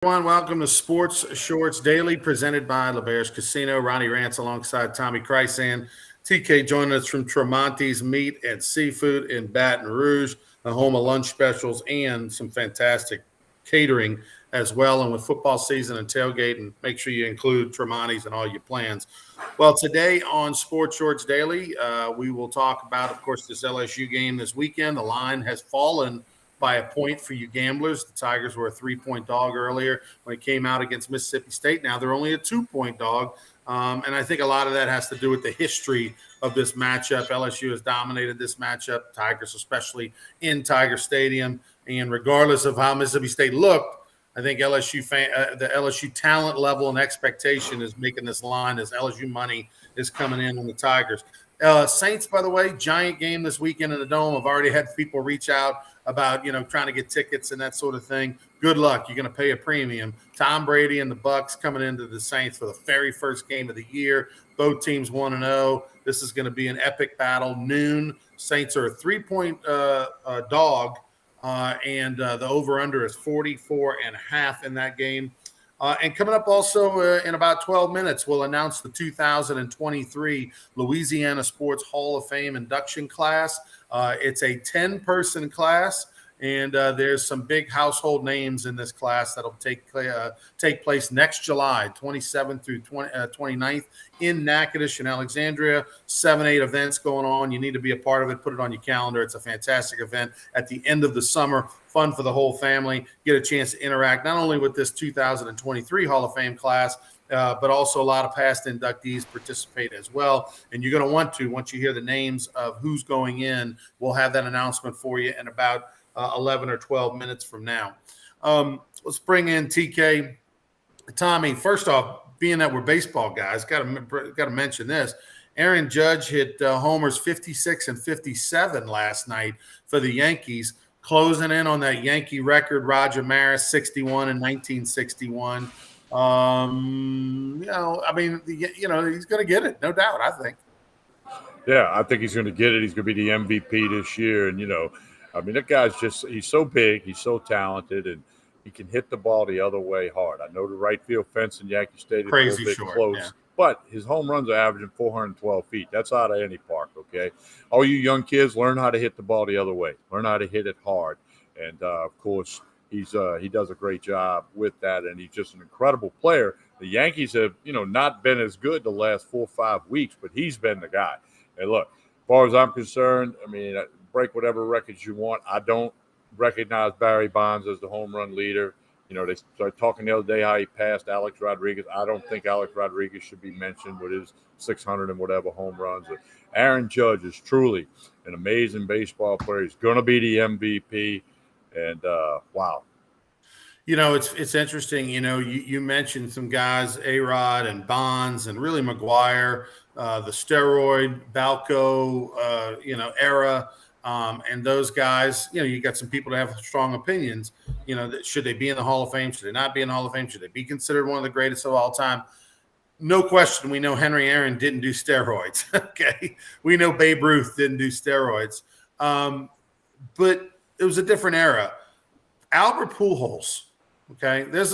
Everyone, welcome to Sports Shorts Daily, presented by LeBear's Casino. Ronnie Rance alongside Tommy Krysan. TK joining us from Tremonti's Meat and Seafood in Baton Rouge, the home of lunch specials and some fantastic catering as well. And with football season and tailgating, make sure you include Tremonti's in all your plans. Well, today on Sports Shorts Daily, we will talk about, of course, this LSU game this weekend. The line has fallen by a point for you gamblers. The Tigers were a 3-point dog earlier when it came out against Mississippi State. Now they're only a 2-point dog. And I think a lot of that has to do with the history of this matchup. LSU has dominated this matchup, Tigers especially in Tiger Stadium. And regardless of how Mississippi State looked, I think the LSU talent level and expectation is making this line as LSU money is coming in on the Tigers. Saints, by the way, giant game this weekend in the Dome. I've already had people reach out about, trying to get tickets and that sort of thing. Good luck. You're going to pay a premium. Tom Brady and the Bucs coming into the Saints for the very first game of the year. Both teams 1-0. This is going to be an epic battle. Noon. Saints are a 3-point dog, and the over-under is 44.5 in that game. And coming up also in about 12 minutes, we'll announce the 2023 Louisiana Sports Hall of Fame induction class. It's a 10-person class, and there's some big household names in this class that'll take place next July, 27th through 29th in Natchitoches and Alexandria. 7-8 events going on. You need to be a part of it. Put it on your calendar. It's a fantastic event at the end of the summer. Fun for the whole family. Get a chance to interact not only with this 2023 Hall of Fame class, but also a lot of past inductees participate as well. And you're going to want to, once you hear the names of who's going in, we'll have that announcement for you in about 11 or 12 minutes from now. Let's bring in TK. Tommy, first off, being that we're baseball guys, got to mention this. Aaron Judge hit homers 56 and 57 last night for the Yankees, closing in on that Yankee record, Roger Maris, 61 in 1961. He's going to get it, no doubt, I think. Yeah, I think he's going to get it. He's going to be the MVP this year. And, that guy's he's so big, he's so talented, and he can hit the ball the other way hard. I know the right field fence in Yankee Stadium is a little bit short, close, yeah. But his home runs are averaging 412 feet. That's out of any park, okay? All you young kids, learn how to hit the ball the other way. Learn how to hit it hard. And, of course, he does a great job with that, and he's just an incredible player. The Yankees have, not been as good the last 4 or 5 weeks, but he's been the guy. And look, as far as I'm concerned, break whatever records you want. I don't recognize Barry Bonds as the home run leader. They started talking the other day how he passed Alex Rodriguez. I don't think Alex Rodriguez should be mentioned with his 600 and whatever home runs. Aaron Judge is truly an amazing baseball player. He's going to be the MVP. And, wow. It's interesting. You mentioned some guys, A-Rod and Bonds and really McGuire, the steroid, Balco, era. And those guys, you got some people that have strong opinions, that should they be in the Hall of Fame? Should they not be in the Hall of Fame? Should they be considered one of the greatest of all time? No question. We know Henry Aaron didn't do steroids. Okay. We know Babe Ruth didn't do steroids. But it was a different era. Albert Pujols. Okay. There's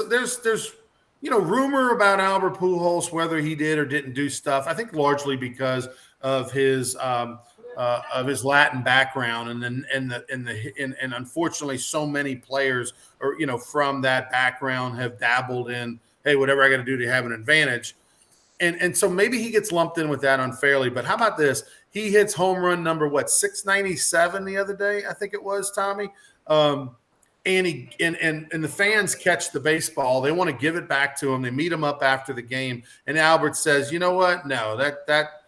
rumor about Albert Pujols, whether he did or didn't do stuff. I think largely because of his Latin background, and unfortunately, so many players from that background have dabbled in, hey, whatever I got to do to have an advantage, and so maybe he gets lumped in with that unfairly. But how about this? He hits home run number 697 the other day, I think it was, Tommy. And the fans catch the baseball. They want to give it back to him. They meet him up after the game, and Albert says, "You know what? No, that."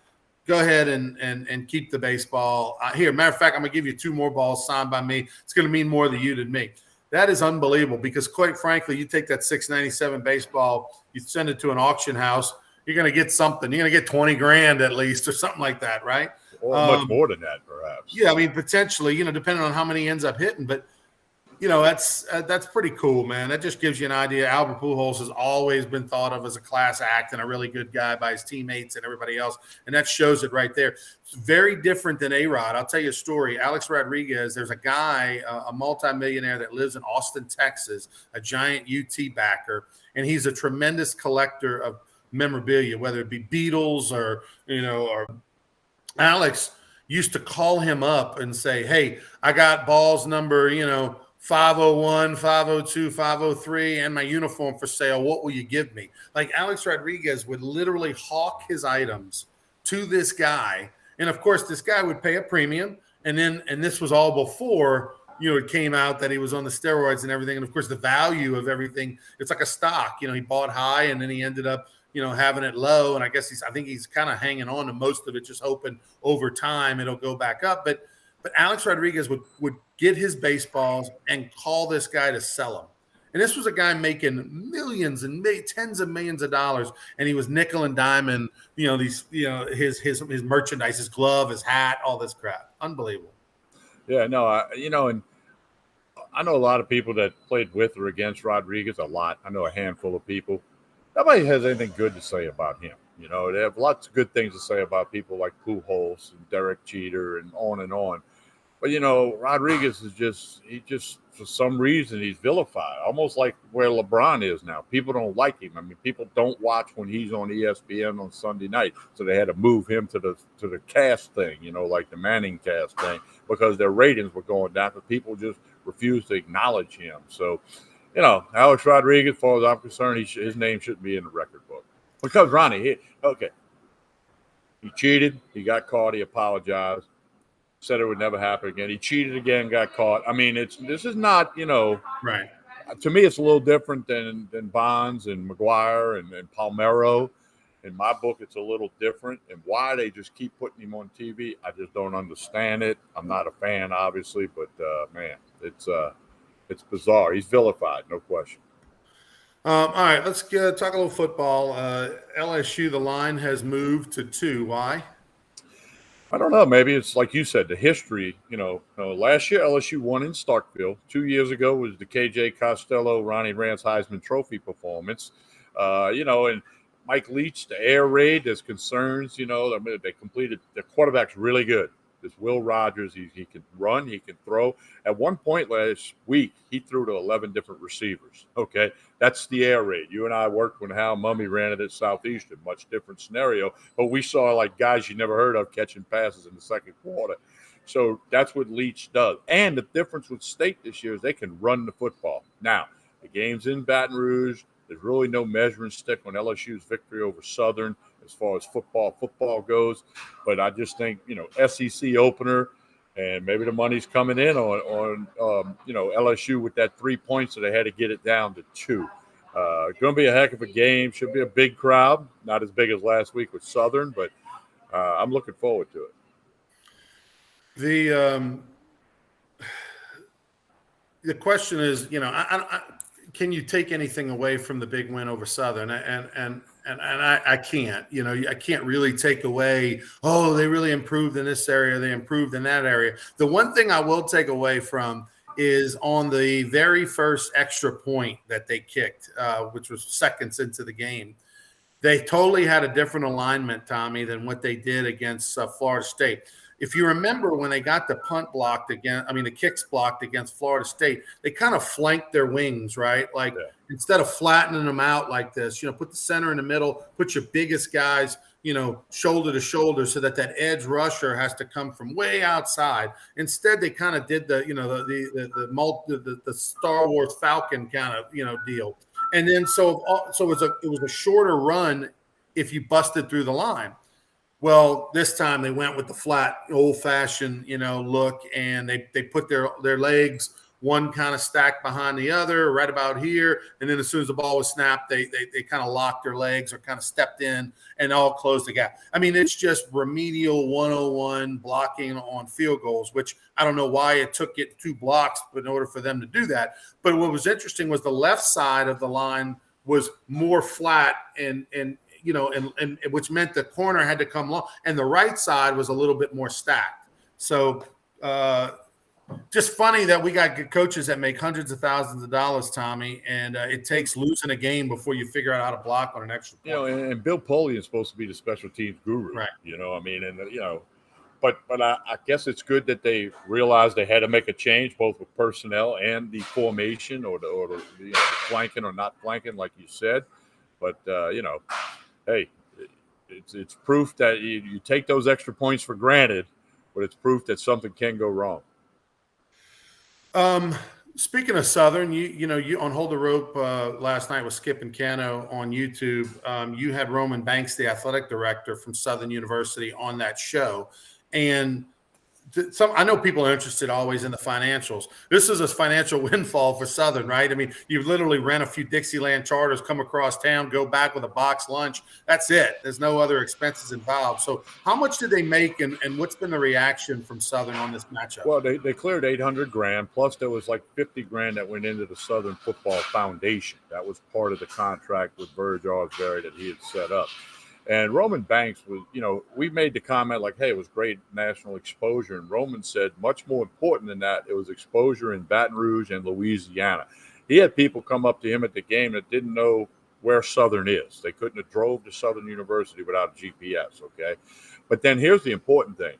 Go ahead and keep the baseball. Here, matter of fact, I'm going to give you 2 more balls signed by me. It's going to mean more to you than me. That is unbelievable because, quite frankly, you take that 697 baseball, you send it to an auction house, you're going to get something. You're going to get $20,000 at least or something like that, right? Or much more than that, perhaps. Yeah, potentially, depending on how many he ends up hitting. But That's pretty cool, man. That just gives you an idea. Albert Pujols has always been thought of as a class act and a really good guy by his teammates and everybody else, and that shows it right there. It's very different than A-Rod. I'll tell you a story. Alex Rodriguez, there's a guy, a multimillionaire that lives in Austin, Texas, a giant UT backer, and he's a tremendous collector of memorabilia, whether it be Beatles or Alex used to call him up and say, "Hey, I got balls number, 501, 502, 503, and my uniform for sale. What will you give me?" Like Alex Rodriguez would literally hawk his items to this guy. And of course, this guy would pay a premium. And this was all before, it came out that he was on the steroids and everything. And of course, the value of everything, it's like a stock. He bought high and then he ended up, having it low. And I think he's kind of hanging on to most of it, just hoping over time it'll go back up. But Alex Rodriguez would get his baseballs and call this guy to sell them. And this was a guy making millions and tens of millions of dollars, and he was nickel and diamond, his merchandise, his glove, his hat, all this crap. Unbelievable. Yeah, no, and I know a lot of people that played with or against Rodriguez. A lot. I know a handful of people. Nobody has anything good to say about him. They have lots of good things to say about people like Pujols and Derek Jeter and on and on. But Rodriguez is for some reason he's vilified, almost like where LeBron is now. People don't like him. I mean, people don't watch when he's on ESPN on Sunday night, so they had to move him to the cast thing, like the Manning cast thing, because their ratings were going down. But people just refused to acknowledge him. So, Alex Rodriguez, as far as I'm concerned, his name shouldn't be in the record book because Ronnie, he cheated, he got caught, he apologized. Said it would never happen again. He cheated again, got caught. I mean, this is not, right. To me, it's a little different than Bonds and McGuire and Palmeiro. In my book, it's a little different. And why they just keep putting him on TV, I just don't understand it. I'm not a fan, obviously, but man, it's bizarre. He's vilified, no question. All right, let's talk a little football. LSU, the line has moved to 2. Why? I don't know. Maybe it's like you said, the history. Last year LSU won in Starkville. 2 years ago was the KJ Costello, Ronnie Rance Heisman Trophy performance. And Mike Leach, the air raid. There's concerns. They completed. The quarterback's really good. This Will Rogers, he can run, he can throw. At one point last week, he threw to 11 different receivers. Okay, that's the air raid. You and I worked when Hal Mummy ran it at Southeastern. Much different scenario, but we saw like guys you never heard of catching passes in the second quarter. So that's what Leach does. And the difference with State this year is they can run the football. Now, the game's in Baton Rouge. There's really no measuring stick on LSU's victory over Southern as far as football goes. But I just think, SEC opener, and maybe the money's coming in on LSU with that 3 points, so they had to get it down to 2. Going to be a heck of a game. Should be a big crowd. Not as big as last week with Southern, but I'm looking forward to it. The question is, can you take anything away from the big win over Southern? And I can't. I can't really take away, oh, they really improved in this area, they improved in that area. The one thing I will take away from is on the very first extra point that they kicked, which was seconds into the game. They totally had a different alignment, Tommy, than what they did against Florida State. If you remember when they got the the kicks blocked against Florida State, they kind of flanked their wings, right? Like instead of flattening them out like this, put the center in the middle, put your biggest guys, shoulder to shoulder so that edge rusher has to come from way outside. Instead, they kind of did the Star Wars Falcon kind of, deal. And then so it was a shorter run if you busted through the line. Well, this time they went with the flat, old-fashioned, look, and they put their legs one kind of stacked behind the other right about here, and then as soon as the ball was snapped, they kind of locked their legs or kind of stepped in and all closed the gap. I mean, it's just remedial 101 blocking on field goals, which I don't know why it took it 2 blocks in order for them to do that. But what was interesting was the left side of the line was more flat and which meant the corner had to come long, and the right side was a little bit more stacked. So Just funny that we got good coaches that make hundreds of thousands of dollars, Tommy, and it takes losing a game before you figure out how to block on an extra point. And Bill Polian is supposed to be the special teams guru. Right. I mean, and but I guess it's good that they realized they had to make a change both with personnel and the formation or the flanking or not flanking, like you said. But hey, it's proof that you take those extra points for granted, but it's proof that something can go wrong. Speaking of Southern, you on Hold the Rope last night with Skip and Cano on YouTube. You had Roman Banks, the athletic director from Southern University, on that show, and I know people are interested always in the financials. This is a financial windfall for Southern, right? I mean, you literally rent a few Dixieland charters, come across town, go back with a box lunch. That's it. There's no other expenses involved. So how much did they make, and what's been the reaction from Southern on this matchup? Well, they cleared $800,000, plus there was like $50,000 that went into the Southern Football Foundation. That was part of the contract with Verge Osbury that he had set up. And Roman Banks was, we made the comment like, hey, it was great national exposure. And Roman said much more important than that, it was exposure in Baton Rouge and Louisiana. He had people come up to him at the game that didn't know where Southern is. They couldn't have drove to Southern University without a GPS, okay? But then here's the important thing.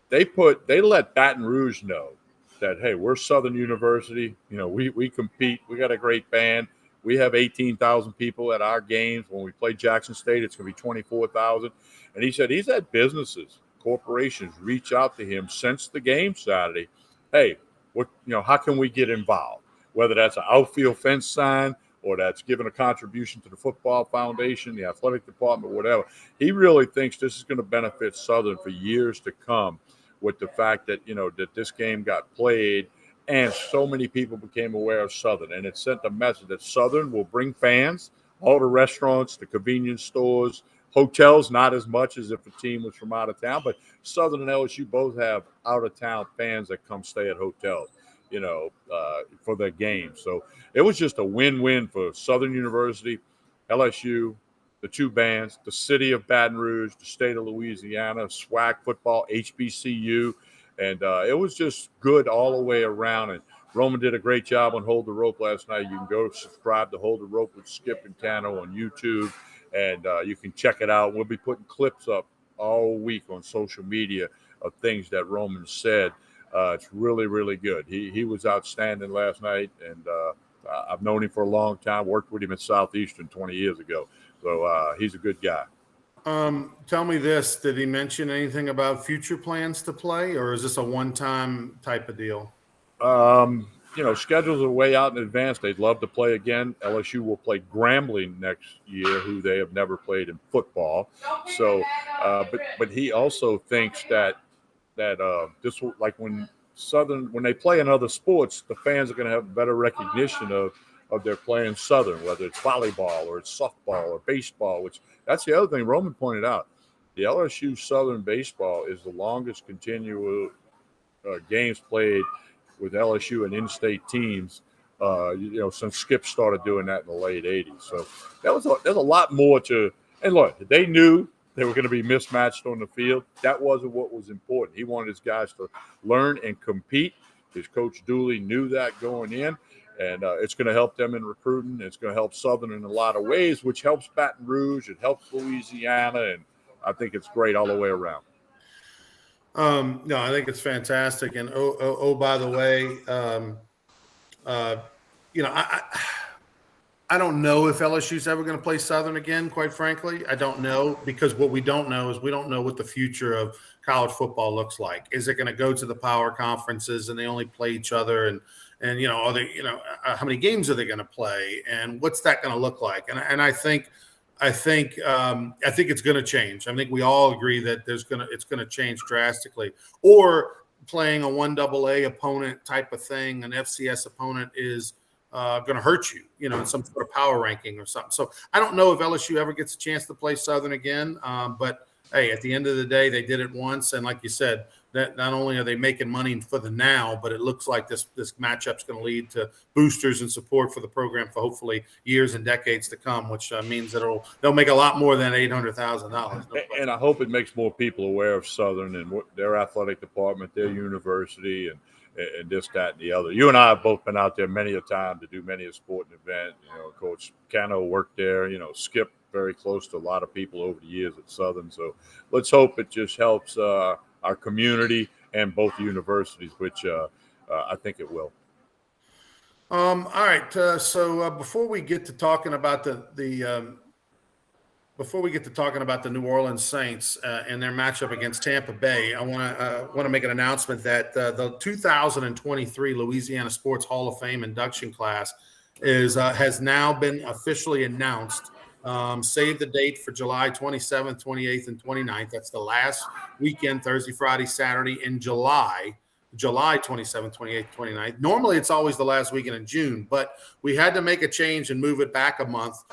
They let Baton Rouge know that, hey, we're Southern University. We compete. We got a great band. We have 18,000 people at our games. When we play Jackson State, it's going to be 24,000. And he said he's had businesses, corporations reach out to him since the game Saturday. Hey, how can we get involved? Whether that's an outfield fence sign or that's giving a contribution to the football foundation, the athletic department, whatever. He really thinks this is going to benefit Southern for years to come, with the fact that, that this game got played and so many people became aware of Southern. And it sent a message that Southern will bring fans, all the restaurants, the convenience stores, hotels, not as much as if the team was from out of town. But Southern and LSU both have out-of-town fans that come stay at hotels, for their games. So it was just a win-win for Southern University, LSU, the two bands, the city of Baton Rouge, the state of Louisiana, SWAC football, HBCU. And it was just good all the way around. And Roman did a great job on Hold the Rope last night. You can go subscribe to Hold the Rope with Skip and Cano on YouTube, and you can check it out. We'll be putting clips up all week on social media of things that Roman said. It's really, really good. He was outstanding last night, and I've known him for a long time, worked with him at Southeastern 20 years ago. So he's a good guy. Tell me this, did he mention anything about future plans to play, or is this a one-time type of deal? Schedules are way out in advance. They'd love to play again. LSU will play Grambling next year, who they have never played in football. So, but he also thinks that this will, like when they play in other sports, the fans are going to have better recognition of their playing Southern, whether it's volleyball or it's softball or baseball, which that's the other thing Roman pointed out. The LSU Southern baseball is the longest continual games played with LSU and in-state teams, since Skip started doing that in the late 80s. So there's a lot more to – and look, they knew they were going to be mismatched on the field. That wasn't what was important. He wanted his guys to learn and compete. His coach Dooley knew that going in. And it's going to help them in recruiting. It's going to help Southern in a lot of ways, which helps Baton Rouge. It helps Louisiana. And I think it's great all the way around. No, I think it's fantastic. And by the way, I don't know if LSU's ever going to play Southern again, quite frankly. I don't know, because what we don't know is we don't know what the future of college football looks like. Is it going to go to the power conferences and they only play each other? And are they, how many games are they going to play? And what's that going to look like? And I think it's going to change. I think we all agree that it's going to change drastically. Or playing a 1AA opponent type of thing, an FCS opponent is going to hurt you, in some sort of power ranking or something. So I don't know if LSU ever gets a chance to play Southern again. But hey, at the end of the day, they did it once, and like you said, that not only are they making money for the now, but it looks like this matchup's going to lead to boosters and support for the program for hopefully years and decades to come, which means that they'll make a lot more than $800,000. And I hope it makes more people aware of Southern and their athletic department, their university, and this, that, and the other. You and I have both been out there many a time to do many a sporting event. Coach Cano worked there. Skip very close to a lot of people over the years at Southern. So let's hope it just helps our community and both universities, which I think it will. All right. So before we get to talking about the New Orleans Saints and their matchup against Tampa Bay, I want to make an announcement that the 2023 Louisiana Sports Hall of Fame induction class has now been officially announced. Save the date for July 27th, 28th, and 29th. That's the last weekend, Thursday, Friday, Saturday in July. July 27th, 28th, 29th. Normally, it's always the last weekend in June, but we had to make a change and move it back a month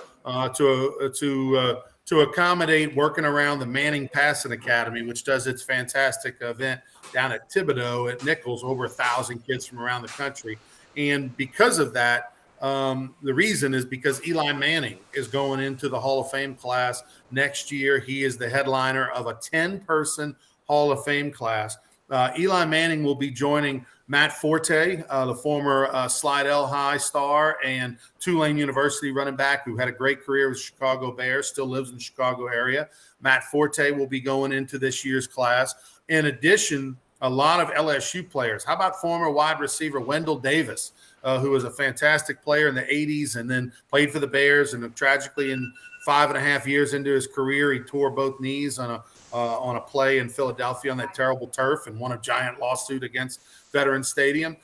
to accommodate working around the Manning Passing Academy, which does its fantastic event down at Thibodaux at Nichols, over 1,000 kids from around the country. And because of that, the reason is because Eli Manning is going into the Hall of Fame class next year. He is the headliner of a 10-person Hall of Fame class. Eli Manning will be joining Matt Forte, the former Slidell High star and Tulane University running back who had a great career with Chicago Bears, still lives in the Chicago area. Matt Forte will be going into this year's class. In addition, a lot of LSU players. How about former wide receiver Wendell Davis, who was a fantastic player in the 80s and then played for the Bears, and tragically in 5.5 years into his career, he tore both knees on a play in Philadelphia on that terrible turf and won a giant lawsuit against Veterans Stadium.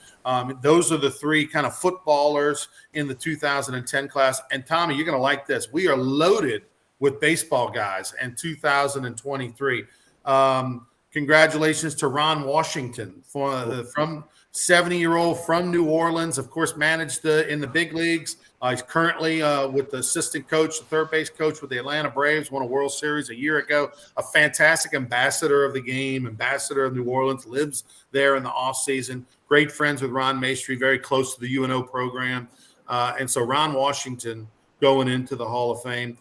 Those are the three kind of footballers in the 2010 class. And Tommy, you're going to like this. We are loaded with baseball guys in 2023. Congratulations to Ron Washington from 70-year-old from New Orleans, of course, managed in the big leagues. He's currently with the assistant coach, the third base coach with the Atlanta Braves, won a World Series a year ago, a fantastic ambassador of the game, ambassador of New Orleans, lives there in the offseason. Great friends with Ron Maestri, very close to the UNO program. And so Ron Washington going into the Hall of Fame.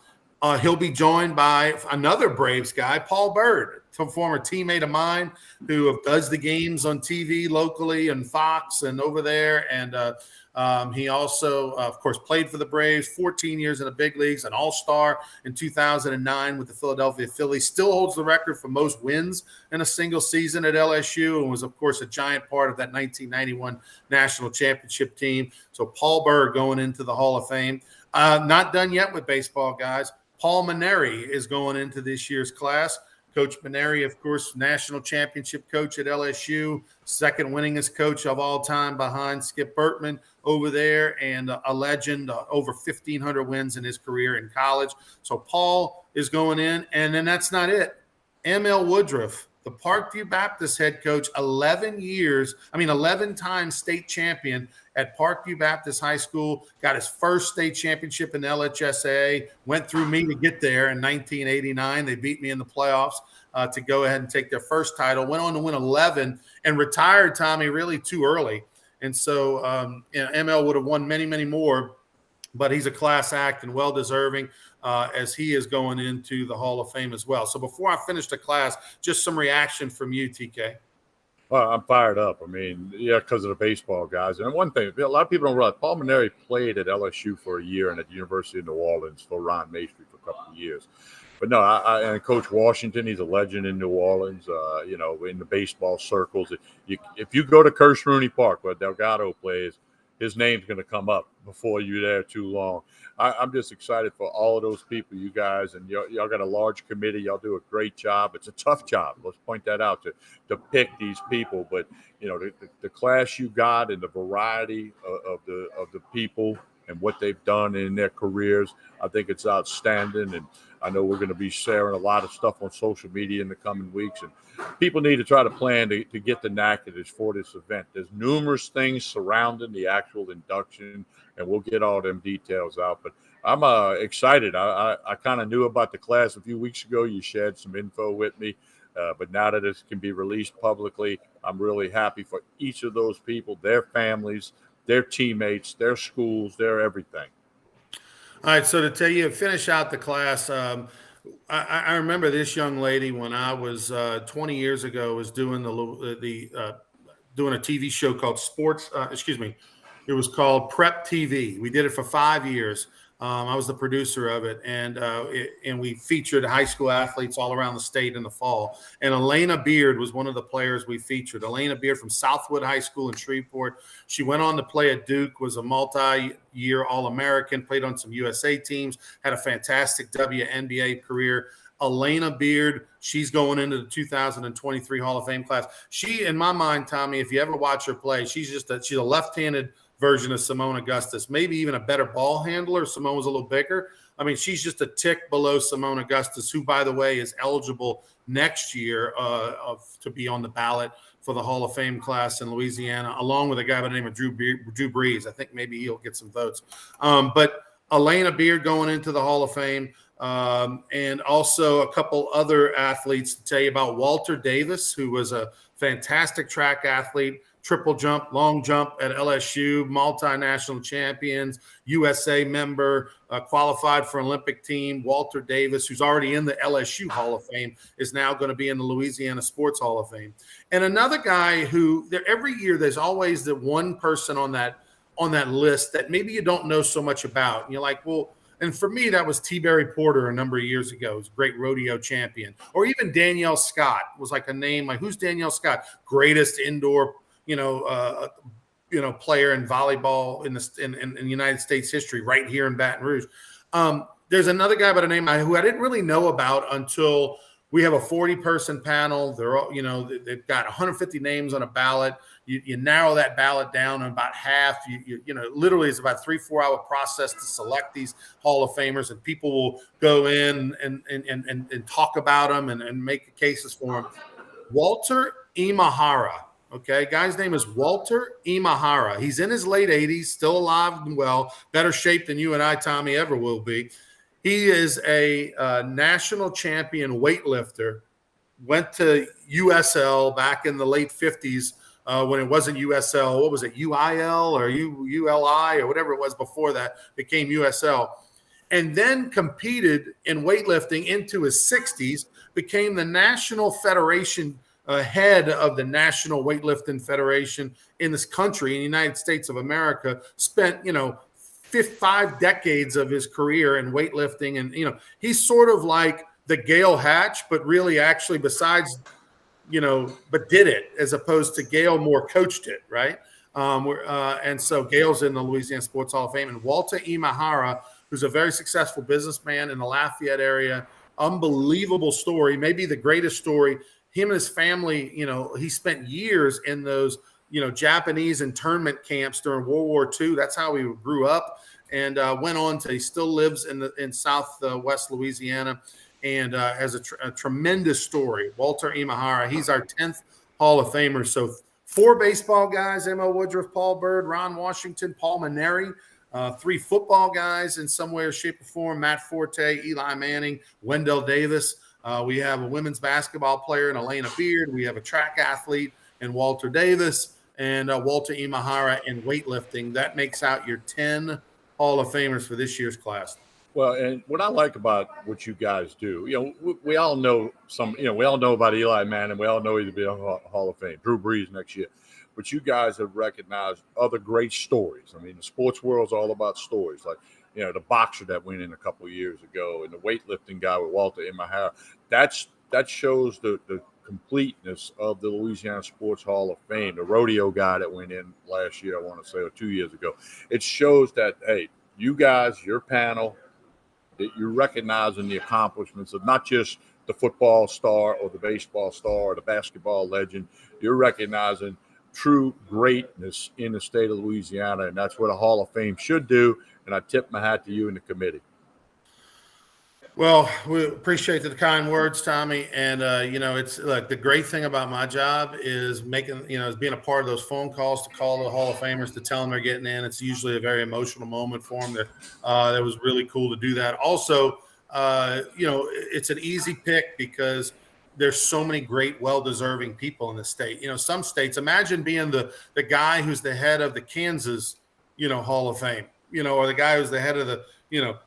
He'll be joined by another Braves guy, Paul Byrd, some former teammate of mine who does the games on TV locally and Fox and over there. And he also, of course, played for the Braves, 14 years in the big leagues, an all-star in 2009 with the Philadelphia Phillies, still holds the record for most wins in a single season at LSU, and was, of course, a giant part of that 1991 national championship team. So Paul Byrd going into the Hall of Fame. Not done yet with baseball, guys. Paul Maneri is going into this year's class. Coach Maneri, of course, national championship coach at LSU, second winningest coach of all time behind Skip Bertman over there, and a legend, over 1,500 wins in his career in college. So Paul is going in, and then that's not it. M.L. Woodruff, the Parkview Baptist head coach, 11 times state champion at Parkview Baptist High School, got his first state championship in LHSAA, went through me to get there in 1989. They beat me in the playoffs to go ahead and take their first title, went on to win 11 and retired, Tommy, really too early. And so ML would have won many, many more, but he's a class act and well-deserving as he is going into the Hall of Fame as well. So before I finish the class, just some reaction from you, TK. Well, I'm fired up. I mean, yeah, because of the baseball guys. And one thing, a lot of people don't realize, Paul Maneri played at LSU for a year and at the University of New Orleans for Ron Maestri for a couple of years. But no, and Coach Washington, he's a legend in New Orleans, in the baseball circles. If you go to Kirsch Rooney Park, where Delgado plays, his name's going to come up before you're there too long. I'm just excited for all of those people, you guys, and y'all got a large committee. Y'all do a great job. It's a tough job. Let's point that out to pick these people. But the class you got and the variety of the people and what they've done in their careers, I think it's outstanding. And I know we're going to be sharing a lot of stuff on social media in the coming weeks, and people need to try to plan to get the knack of this for this event. There's numerous things surrounding the actual induction, and we'll get all them details out. But I'm excited. I kind of knew about the class a few weeks ago. You shared some info with me, but now that it can be released publicly, I'm really happy for each of those people, their families, their teammates, their schools, their everything. All right, so to finish out the class, I remember this young lady when I was 20 years ago was doing the doing a TV show called it was called Prep TV. We did it for 5 years. I was the producer of it, and we featured high school athletes all around the state in the fall. And Elena Beard was one of the players we featured. Elena Beard from Southwood High School in Shreveport. She went on to play at Duke, was a multi-year All-American, played on some USA teams, had a fantastic WNBA career. Elena Beard, she's going into the 2023 Hall of Fame class. She, in my mind, Tommy, if you ever watch her play, she's a left-handed version of Simone Augustus, maybe even a better ball handler. Simone was a little bigger. I mean, she's just a tick below Simone Augustus, who, by the way, is eligible next year to be on the ballot for the Hall of Fame class in Louisiana, along with a guy by the name of Drew Brees. I think maybe he'll get some votes. But Elena Beard going into the Hall of Fame, and also a couple other athletes to tell you about. Walter Davis, who was a fantastic track athlete, triple jump, long jump at LSU, multinational champions, USA member, qualified for Olympic team. Walter Davis, who's already in the LSU Hall of Fame, is now going to be in the Louisiana Sports Hall of Fame. And another guy who every year there's always the one person on that list that maybe you don't know so much about. And you're like, well, and for me, that was T. Barry Porter a number of years ago. He was a great rodeo champion. Or even Danielle Scott was like a name. Like, who's Danielle Scott? Greatest indoor player in volleyball in the United States history, right here in Baton Rouge. There's another guy by the name who I didn't really know about until we have a 40-person panel. They're all, they've got 150 names on a ballot. You narrow that ballot down in about half. Literally it's about a 3-4 hour process to select these Hall of Famers, and people will go in and talk about them and make cases for them. Walter Imahara. Okay, guy's name is Walter Imahara. He's in his late 80s, still alive and well, better shape than you and I, Tommy, ever will be. He is a national champion weightlifter, went to USL back in the late 50s when it wasn't USL. What was it, UIL or ULI or whatever it was before that became USL. And then competed in weightlifting into his 60s, became the National Federation head of the National Weightlifting Federation in this country, in the United States of America, spent, 5 decades of his career in weightlifting. And, he's sort of like the Gail Hatch, but really actually besides, but did it, as opposed to Gail more coached it, right? And so Gail's in the Louisiana Sports Hall of Fame. And Walter Imahara, who's a very successful businessman in the Lafayette area, unbelievable story, maybe the greatest story. Him and his family, he spent years in those, Japanese internment camps during World War II. That's how he grew up, and went on to, he still lives in Southwest Louisiana, and has a tremendous story. Walter Imahara, he's our 10th Hall of Famer. So 4 baseball guys: M.L. Woodruff, Paul Byrd, Ron Washington, Paul Maneri. 3 football guys in some way or shape or form: Matt Forte, Eli Manning, Wendell Davis. We have a women's basketball player in Elena Beard. We have a track athlete in Walter Davis, and Walter Imahara in weightlifting. That makes out your 10 Hall of Famers for this year's class. Well, and what I like about what you guys do, we all know we all know about Eli Manning. We all know he'll be a Hall of Fame. Drew Brees next year. But you guys have recognized other great stories. I mean, the sports world's all about stories. Like, the boxer that went in a couple of years ago, and the weightlifting guy with Walter Imahara. That shows the completeness of the Louisiana Sports Hall of Fame. The rodeo guy that went in last year, I want to say, or 2 years ago. It shows that, hey, you guys, your panel, that you're recognizing the accomplishments of not just the football star or the baseball star or the basketball legend. You're recognizing true greatness in the state of Louisiana, and that's what a Hall of Fame should do. And I tip my hat to you and the committee. Well, we appreciate the kind words, Tommy. And, it's like the great thing about my job is is being a part of those phone calls to call the Hall of Famers to tell them they're getting in. It's usually a very emotional moment for them. That was really cool to do that. Also, it's an easy pick because there's so many great, well-deserving people in the state. Some states, imagine being the guy who's the head of the Kansas, Hall of Fame, or the guy who's the head of the,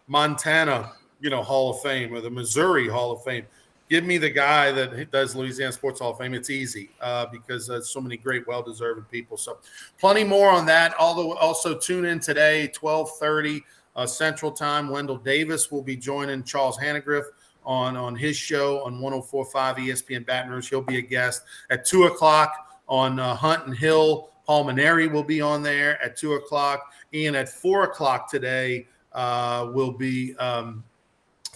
Montana, Hall of Fame, or the Missouri Hall of Fame. Give me the guy that does Louisiana Sports Hall of Fame. It's easy because so many great, well-deserved people. So plenty more on that. Although also tune in today, 12:30 Central Time. Wendell Davis will be joining Charles Hannegriff on his show on 104.5 ESPN Baton Rouge. He'll be a guest at 2 o'clock on Hunt and Hill. Paul Maneri will be on there at 2 o'clock. Ian, at 4 o'clock today will be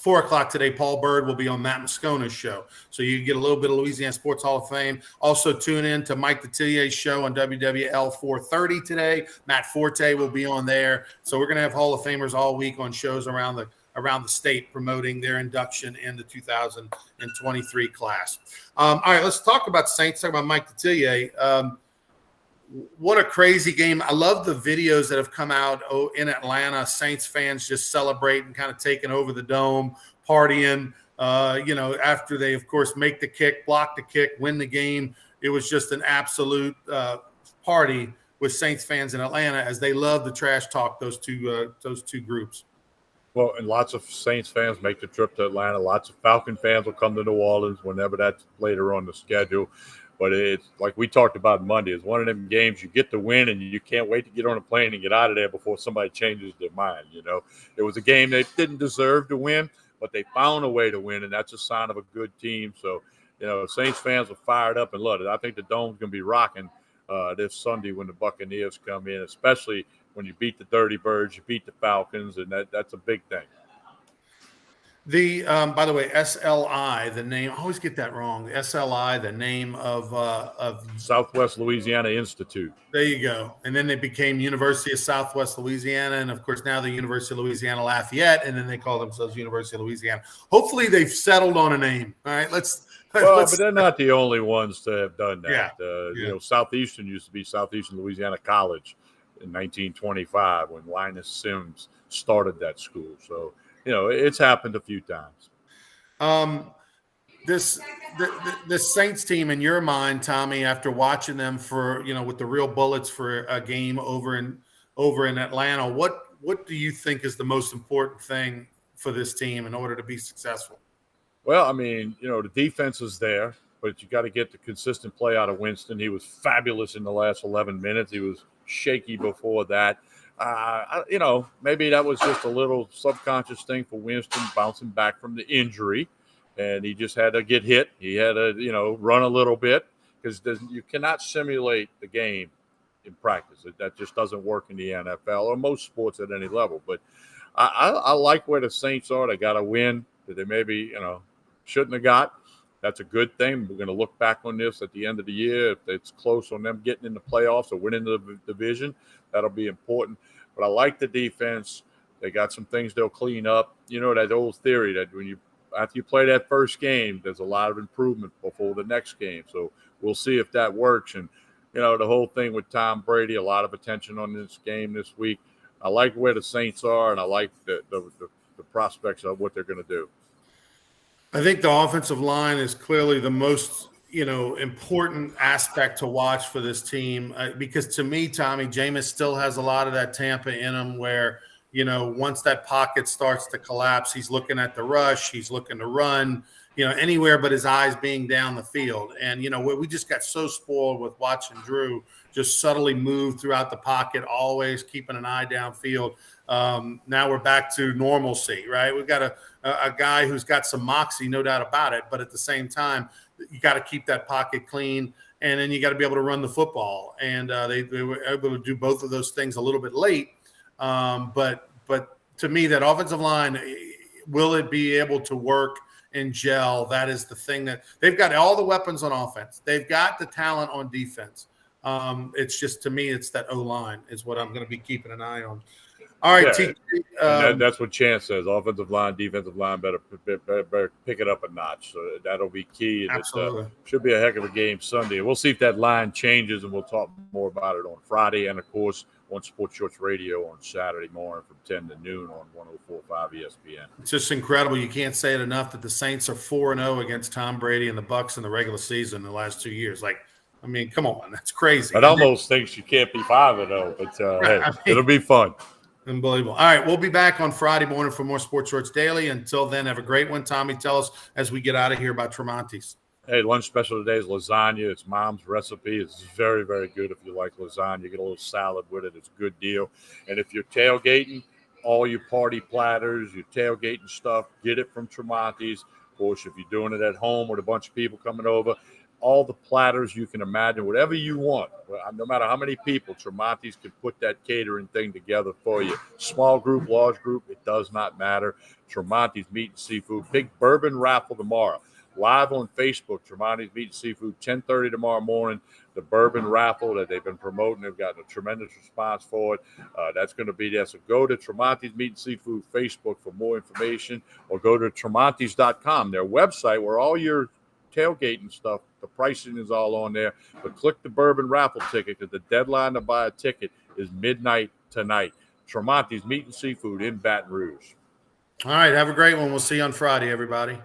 4 o'clock today, Paul Bird will be on Matt Moscona's show. So you get a little bit of Louisiana Sports Hall of Fame. Also tune in to Mike Detilier's show on WWL 430 today. Matt Forte will be on there. So we're going to have Hall of Famers all week on shows around the state promoting their induction in the 2023 class. All right, let's talk about Saints. Talk about Mike Detilier. What a crazy game. I love the videos that have come out in Atlanta. Saints fans just celebrating, kind of taking over the dome, partying, after they, of course, make the kick, block the kick, win the game. It was just an absolute party with Saints fans in Atlanta as they love the trash talk, those two groups. Well, and lots of Saints fans make the trip to Atlanta. Lots of Falcon fans will come to New Orleans whenever that's later on the schedule. But it's like we talked about Monday. It's one of them games you get to win, and you can't wait to get on a plane and get out of there before somebody changes their mind. It was a game they didn't deserve to win, but they found a way to win, and that's a sign of a good team. So, Saints fans are fired up and love it. I think the Dome's going to be rocking this Sunday when the Buccaneers come in, especially when you beat the Dirty Birds, you beat the Falcons, and that's a big thing. By the way, SLI, the name, I always get that wrong. SLI, the name of Southwest Louisiana Institute. There you go. And then they became University of Southwest Louisiana. And of course, now the University of Louisiana Lafayette. And then they call themselves University of Louisiana. Hopefully they've settled on a name. All right. But they're not the only ones to have done that. Yeah. Southeastern used to be Southeastern Louisiana College in 1925 when Linus Sims started that school. So, it's happened a few times. The Saints team, in your mind, Tommy, after watching them for with the real bullets for a game over in Atlanta, what do you think is the most important thing for this team in order to be successful? Well, I mean, the defense is there, but you got to get the consistent play out of Winston. He was fabulous in the last 11 minutes. He was shaky before that. Maybe that was just a little subconscious thing for Winston bouncing back from the injury, and he just had to get hit. He had to, run a little bit because you cannot simulate the game in practice. That just doesn't work in the NFL or most sports at any level. But I like where the Saints are. They got a win that they maybe, shouldn't have got. That's a good thing. We're going to look back on this at the end of the year. If it's close on them getting in the playoffs or winning the division, that'll be important. But I like the defense. They got some things they'll clean up. That old theory that after you play that first game, there's a lot of improvement before the next game. So we'll see if that works. And, the whole thing with Tom Brady, a lot of attention on this game this week. I like where the Saints are, and I like the prospects of what they're going to do. I think the offensive line is clearly the most, important aspect to watch for this team because to me, Tommy, Jameis still has a lot of that Tampa in him where, once that pocket starts to collapse, he's looking at the rush, he's looking to run, anywhere but his eyes being down the field. And, we just got so spoiled with watching Drew just subtly move throughout the pocket, always keeping an eye downfield. Now we're back to normalcy, right? We've got a guy who's got some moxie, no doubt about it. But at the same time, you got to keep that pocket clean, and then you got to be able to run the football. And they were able to do both of those things a little bit late. But to me, that offensive line, will it be able to work and gel? That is the thing that they've got all the weapons on offense. They've got the talent on defense. It's just, to me, it's that O-line is what I'm going to be keeping an eye on. All right, yeah, that's what Chance says. Offensive line, defensive line better pick it up a notch. So that'll be key. And absolutely. It should be a heck of a game Sunday. We'll see if that line changes, and we'll talk more about it on Friday. And, of course, on Sports Shorts Radio on Saturday morning from 10 to noon on 104.5 ESPN. It's just incredible. You can't say it enough that the Saints are 4-0 against Tom Brady and the Bucs in the regular season in the last 2 years. I mean, come on. That's crazy. It almost thinks you can't be 5-0, but hey, it'll be fun. Unbelievable. All right, we'll be back on Friday morning for more Sports Shorts Daily. Until then, have a great one. Tommy, tell us as we get out of here about Tremonti's. Hey, lunch special today is lasagna. It's mom's recipe. It's very, very good if you like lasagna. You get a little salad with it. It's a good deal. And if you're tailgating, all your party platters, your tailgating stuff, get it from Tremonti's. Of course, if you're doing it at home with a bunch of people coming over, all the platters you can imagine, whatever you want. No matter how many people, Tremonti's can put that catering thing together for you. Small group, large group, it does not matter. Tremonti's Meat and Seafood. Big bourbon raffle tomorrow. Live on Facebook, Tremonti's Meat and Seafood, 10:30 tomorrow morning. The bourbon raffle that they've been promoting, they've gotten a tremendous response for it. That's going to be there. So go to Tremonti's Meat and Seafood Facebook for more information, or go to tremontis.com, their website where all your tailgating stuff, the pricing is all on there. But click the bourbon raffle ticket, because the deadline to buy a ticket is midnight tonight. Tremonti's Meat and Seafood in Baton Rouge. All right, have a great one. We'll see you on Friday, everybody.